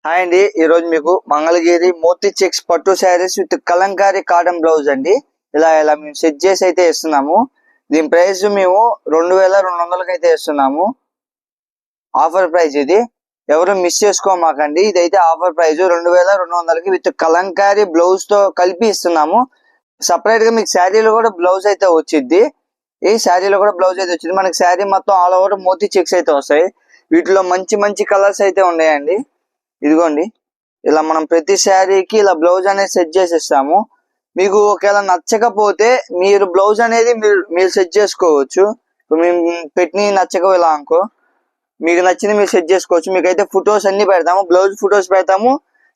Hi అండి, ఈ రోజు మీకు మంగళగిరి మోతీ చెక్స్ పట్టు saris with Kalamkari cotton blouse అండి. ఇలా మేము సెట్ చేసి అయితే ఇస్తున్నాము. దీని ప్రైస్ మేము 2200కి అయితే ఇస్తున్నాము. ఆఫర్ ప్రైస్ ఇది, ఎవరు మిస్ చేసుకోమాకండి. ఇదైతే ఆఫర్ ప్రైస్ 2200కి విత్ కలంకారీ బ్లౌజ్ తో కలిపి ఇస్తున్నాము. సపరేట్ గా మీకు శారీలో కూడా బ్లౌజ్ అయితే వచ్చింది. ఈ శారీలో కూడా బ్లౌజ్ అయితే వచ్చింది. మనకి శారీ మొత్తం ఆల్ ఓవర్ మోతీ చెక్స్ అయితే వస్తాయి. వీటిలో మంచి మంచి కలర్స్ అయితే ఉన్నాయండి. ఇదిగోండి, ఇలా మనం ప్రతి శారీకి ఇలా బ్లౌజ్ అనేది సెట్ చేసి ఇస్తాము. మీకు ఒకవేళ నచ్చకపోతే మీరు బ్లౌజ్ అనేది మీరు సెట్ చేసుకోవచ్చు. మేము పెట్టి నచ్చక ఇలా అనుకో, మీకు నచ్చింది మీరు సెట్ చేసుకోవచ్చు. మీకైతే ఫొటోస్ అన్ని పెడతాము, బ్లౌజ్ ఫొటోస్ పెడతాము,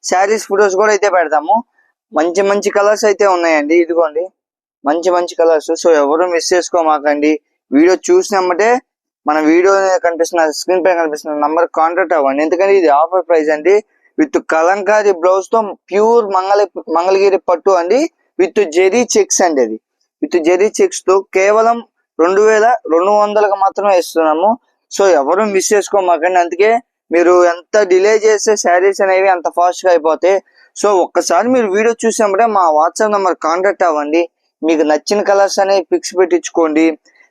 శారీస్ ఫొటోస్ కూడా అయితే పెడతాము. మంచి మంచి కలర్స్ అయితే ఉన్నాయండి. ఇదిగోండి, మంచి మంచి కలర్స్. సో ఎవరు మిస్ చేసుకోమాకండి. వీడియో చూసినామంటే మన వీడియో కనిపిస్తున్న స్క్రీన్ పై కనిపిస్తున్న నంబర్ కాంటాక్ట్ అవ్వండి. ఎందుకంటే ఇది ఆఫర్ ప్రైస్ అండి. విత్ కలంకారీ బ్లౌజ్ తో ప్యూర్ మంగళగిరి పట్టు అండి, విత్ జెరీ చెక్స్ అండి. అది విత్ జెరీ చెక్స్ తో కేవలం 2200కి మాత్రమే ఇస్తున్నాము. సో ఎవరు మిస్ చేసుకోమాకండి. అందుకే మీరు ఎంత డిలే చేస్తే శారీస్ అనేవి అంత ఫాస్ట్ గా అయిపోతాయి. సో ఒక్కసారి మీరు వీడియో చూసినప్పుడే మా వాట్సాప్ నెంబర్ కాంటాక్ట్ అవ్వండి. మీకు నచ్చిన కలర్స్ అనేవి పిక్స్ పెట్టించుకోండి,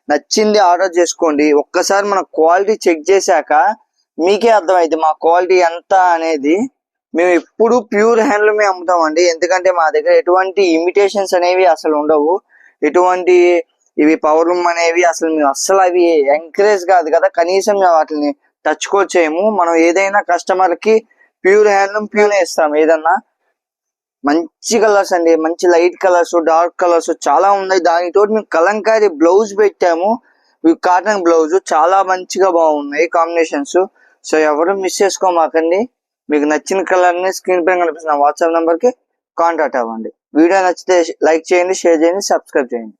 నచ్చింది ఆర్డర్ చేసుకోండి. ఒక్కసారి మన క్వాలిటీ చెక్ చేశాక మీకే అర్థమైంది మా క్వాలిటీ ఎంత అనేది. మేము ఎప్పుడు ప్యూర్ హ్యాండ్లూమే అమ్ముతామండి. ఎందుకంటే మా దగ్గర ఎటువంటి ఇమిటేషన్స్ అనేవి అసలు ఉండవు. ఎటువంటి ఇవి పవర్ రూమ్ అనేవి అసలు మేము అస్సలు అవి ఎంకరేజ్ కాదు కదా, కనీసం మేము వాటిని టచ్ కూడా చేయము. మనం ఏదైనా కస్టమర్ కి ప్యూర్ హ్యాండ్లూమ్ ప్యూర్ ఇస్తాం. ఏదన్నా మంచి కలర్స్ అండి, మంచి లైట్ కలర్స్, డార్క్ కలర్స్ చాలా ఉన్నాయి. దానితో మేము కలంకారీ బ్లౌజ్ పెట్టాము, కాటన్ బ్లౌజ్ చాలా మంచిగా బాగున్నాయి కాంబినేషన్స్. సో ఎవరు మిస్ చేసుకోమాకండి. మీకు నచ్చిన కలర్ ని స్క్రీన్ పైన కనిపిస్తున్న వాట్సాప్ నెంబర్ కి కాంటాక్ట్ అవ్వండి. వీడియో నచ్చితే లైక్ చేయండి, షేర్ చేయండి, సబ్స్క్రైబ్ చేయండి.